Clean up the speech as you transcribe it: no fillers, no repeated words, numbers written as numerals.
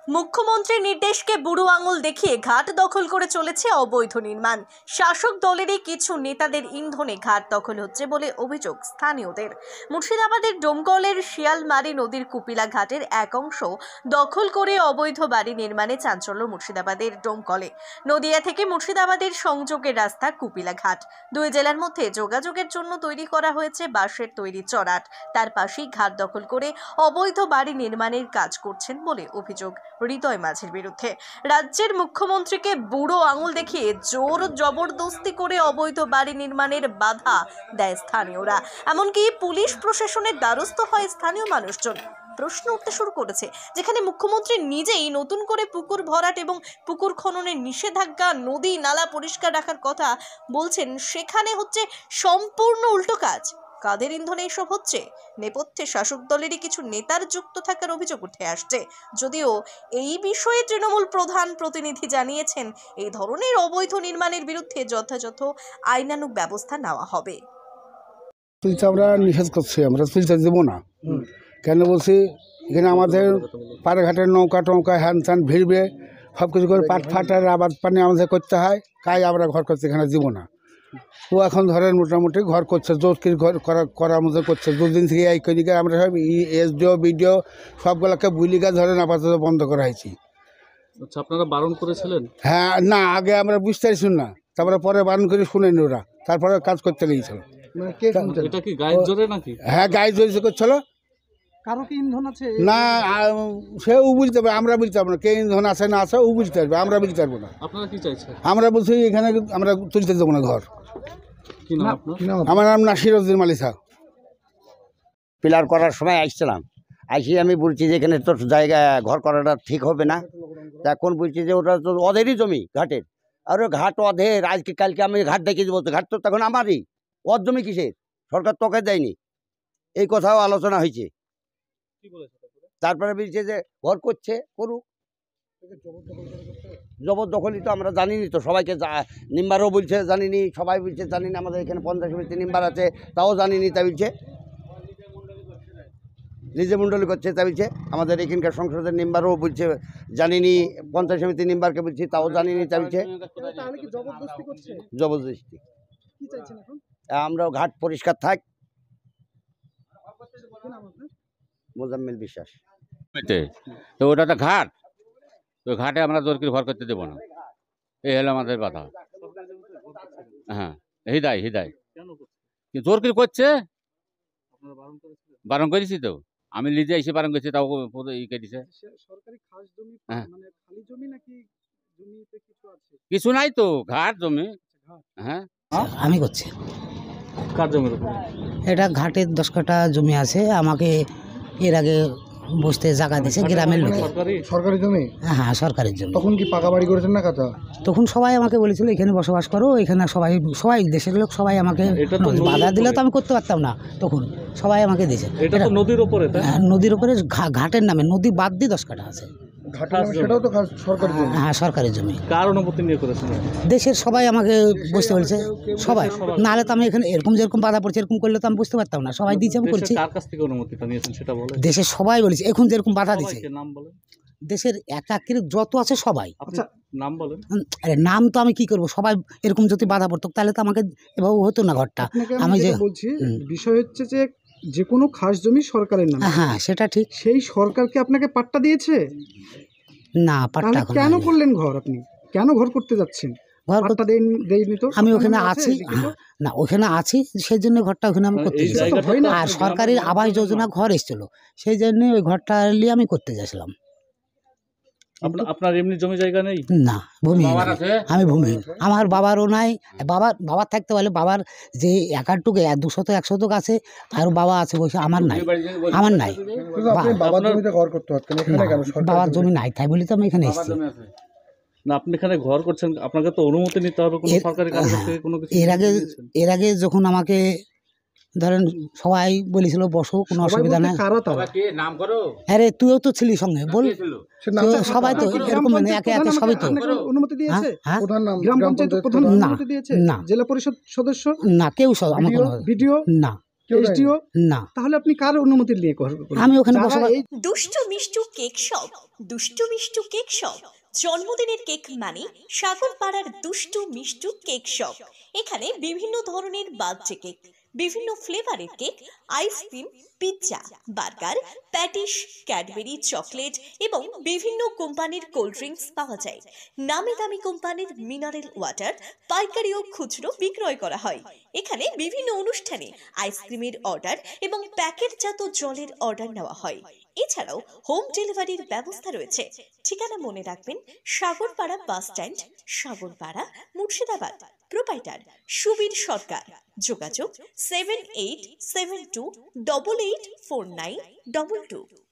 মুখ্যমন্ত্রীর নির্দেশকে বুড়ো আঙুল দেখিয়ে ঘাট দখল করে চলেছে অবৈধ নির্মাণ। শাসক দলেরই কিছু নেতাদের ইন্ধনে ঘাট দখল হচ্ছে বলে অভিযোগ স্থানীয়দের। মুর্শিদাবাদের ডোমকলের শিয়ালমারি নদীর কুপিলা ঘাটের এক অংশ দখল করে অবৈধ বাড়ি নির্মাণে চাঞ্চল্য মুর্শিদাবাদের ডোমকলে। নদিয়া থেকে মুর্শিদাবাদের সংযোগের রাস্তা কুপিলা ঘাট। দুই জেলার মধ্যে যোগাযোগের জন্য তৈরি করা হয়েছে বাঁশের তৈরি চড়াট। তার পাশেই ঘাট দখল করে অবৈধ বাড়ি নির্মাণের কাজ করছেন বলে অভিযোগ হৃদয় মাঝির বিরুদ্ধে। রাজ্যের মুখ্যমন্ত্রীকে বুড়ো আঙুল দেখিয়ে জোর জবরদস্তি করে অবৈধ বাড়ি নির্মাণের বাধা দেয় স্থানীয়রা। এমনকি পুলিশ প্রশাসনের দ্বারস্থ হয় স্থানীয় মানুষজন। প্রশ্ন উঠতে শুরু করেছে, যেখানে মুখ্যমন্ত্রী নিজেই নতুন করে পুকুর ভরাট এবং পুকুর খননের নিষেধাজ্ঞা, নদী নালা পরিষ্কার রাখার কথা বলছেন, সেখানে হচ্ছে সম্পূর্ণ উল্টো কাজ। কাদের ইন্ধনে এসব হচ্ছে? নেপথ্যে শাসক দলেরই কিছু নেতার যুক্ত থাকার অভিযোগ উঠে আসছে। যদিও এই বিষয়ে তৃণমূল প্রধান প্রতিনিধি জানিয়েছেন, এই ধরনের অবৈধ নির্মাণের বিরুদ্ধে যথাযথ আইনানুগ ব্যবস্থা নেওয়া হবে। আমরা নিষেধ করছি, আমরা তুলতে দেবো না। কেন বলছি, এখানে আমাদের পাড়াঘাটের নৌকা টৌকা হ্যান ত্যান ভিড়বে, সব কিছু করে পাট ফাটার আবাদ পানি আমাদের করতে হয়, তাই আমরা ঘর করতে এখানে দিব না। ও এখন ধরেন মোটামুটি ঘর করছে, জোরকির ঘর করার মতো করছে। দুদিন থেকে এই করি আমরা সব এসডিও বিডিও সবগুলোকে বুলিকা ধরেন আপাতত বন্ধ করা হয়েছি। আচ্ছা, আপনারা বারণ করেছিলেন? হ্যাঁ, না, আগে আমরা বুঝতে পারছি না, তারপরে পরে বারণ করে শুনেনি ওরা, তারপরে কাজ করতে লেগেছিল। এটা কি গায়ের জোরে নাকি? হ্যাঁ, গায়ে জোরে করছিল। কারো কি ইন্ধন আছে না, সেও বুঝতে পারবে, আমরা বুঝতে পারবো না। কে ইন্ধন আছে না আছে ও বুঝতে পারবে, আমরা বুঝতে পারবো না। আপনারা কি চাইছেন? আমরা বলছি এখানে আমরা তুলতে দেবো না ঘর। কি নাম আপনার? আমার নাম নাসিরউদ্দিন মালিসা। পিলার করার সময় আসছিলাম, আসি আমি বলছি যে এখানে তো জায়গা ঘর করাটা ঠিক হবে না। এখন বলছি যে ওটা তো অধেরই জমি ঘাটের, আর ঘাট অধের, আজকে কালকে আমি ঘাট দেখিয়ে দেবো। ঘাট তো তখন আমারই, ওর জমি কিসের? সরকার তোকে দেয়নি, এই কথাও আলোচনা হয়েছে। তারপরে বলছে যে ঘর করছে, করুক। জবরদখলই তো আমরা জানিনি তো, সবাইকে নিম্বারও বলছে জানিনি, সবাই বলছে জানিনি। আমাদের এখানে 50 সমিতি নিম্বার আছে, তাও জানিনি, তাই বলছে নিজে মণ্ডলী করছে, তাই বলছে। আমাদের এখানকার সংসদের নিম্বারও বলছে জানিনি, 50 সমিতি নিম্বারকে বলছি, তাও জানিনি, তাই বলছে। জবরদস্তি। আমরাও ঘাট পরিষ্কার থাক। মোজাম্মেল বিশ্বাস। তো ওটা তো ঘাট, তো ঘাটে আমরা জোরকির ঘর করতে দেবো না, এই হলো আমাদের বাধা। হ্যাঁ, হৃদয় জোরকির করছে, বারণ করেছি তো, আমি নিজে এসে বারণ করেছি, তাও ই কেটেছে। হ্যাঁ, কিছু নাই তো, ঘাট জমি। হ্যাঁ, আমি করছি। কার জমির উপর? এটা ঘাটের 10 কাঠা জমি আছে, আমাকে এর আগে বসতে জায়গা দিয়েছে গ্রামের লোকে। সরকারি জমি? হ্যাঁ, সরকারের জমি। তখন কি পাকা বাড়ি করেছেন না কাঁচা? তখন সবাই আমাকে বলেছিল এখানে বসবাস করো, এখানে সবাই দেশের লোক সবাই আমাকে বাধা দিলে তো আমি করতে পারতাম না, তখন সবাই আমাকে দিয়েছে। এটা তো নদীর উপরে? নদীর উপরে ঘাটের নামে, নদী বাদ দিয়ে 10 কাঠা আছে। সেটাও তো সরকারি জমি? হ্যাঁ, সরকারি জমি। কার অনুমতি নিয়ে করেছেন? দেশের সবাই আমাকে বসতে বলছে, সবাই। নাহলে তো আমি এখানে এরকম যেরকম বাধা পড়ছে, এরকম করলে তো আমি বুঝতে পারতাম না। সবাই দিয়েছে, আমি করছি। কার কাছ থেকে অনুমতিটা নিয়েছেন সেটা বলেন। দেশের সবাই বলেছে, এখন যেরকম বাধা দিচ্ছে। নাম বলেন। দেশের একাকির যত আছে সবাই। আচ্ছা, নাম বলেন। আরে নাম তো আমি কি করব, সবাই এরকম যদি বাধা পড়তো তাহলে তো আমাকে এভাবে হতো না ঘরটা। আমি যে বলছি বিষয় হচ্ছে যে কোনো খাস জমি সরকারের নামে। হ্যাঁ, সেটা ঠিক। সেই সরকারকে আপনাকে পাট্টা দিয়েছে না? পাট্টা কেন করলেন ঘর? আপনি কেন ঘর করতে যাচ্ছেন? ঘরটা দেয়নি তো? আমি ওখানে আছি না, ওখানে আছি সেই জন্য ঘরটা ওখানে আমি করতে যাচ্ছি। আর সরকারি আবাস যোজনা ঘর এসেছিল, সেই জন্য ওই ঘরটা নিয়ে আমি করতে যাচ্ছিলাম। আপনার এমনি জমি জায়গা নেই? না, ভূমিহীন আমি, ভূমিহীন। আমার বাবারও নাই। বাবার থাকতে পারলে, বাবার যে একারটুকু 200-100 আছে, আর বাবা আছে, বসে আমার নাই। বাবার জমি নাই, তাই বলি তো আমি এখানে এসেছি। না, আপনি এখানে ঘর করছেন, আপনাকে তো অনুমতি নিতে হবে কোনো সরকারি কাজ থেকে, কোনো কিছু। এর আগে যখন আমাকে ধরেন সবাই বলেছিল বসো, কোনো অসুবিধা নাই। আরে তুইও তো ছিলি সঙ্গে, বল। সবাই তো এরকম একে একে সবাই তো অনুমতি দিয়েছে। গ্রাম পঞ্চায়েত প্রধান অনুমতি দিয়েছে? জেলা পরিষদ সদস্য? না, কেউ আমাকে ভিডিও না, এসডিও না, তাহলে আপনি কার অনুমতি নিয়ে করবেন? আমি ওখানে যারা বসবাস এই দুষ্টু মিষ্টু কেক শপ, দুষ্টু মিষ্টু কেক শপ জন্মদিনের কেক মানে সাগরপাড়ার দুষ্টু মিষ্টু কেক শপ। এখানে বিভিন্ন ধরনের বার্থডে কেক, বিভিন্ন ফ্লেভারের cake, ice cream, pizza, burger, patties, Cadbury, chocolate এবং বিভিন্ন কোম্পানির কোল্ড ড্রিঙ্কস পাওয়া যায়। নামি দামি কোম্পানির মিনারেল ওয়াটার পাইকারি ও খুচরো বিক্রয় করা হয়। এখানে বিভিন্ন অনুষ্ঠানে আইসক্রিমের অর্ডার এবং প্যাকেটজাত জলের অর্ডার নেওয়া হয়। এছাড়াও হোম ডেলিভারির ব্যবস্থা রয়েছে। ঠিকানা মনে রাখবেন, Sagarpara bus stand, Sagarpara, Murshidabad. Proprietor Subir Sarkar. যোগাযোগ 7872884922।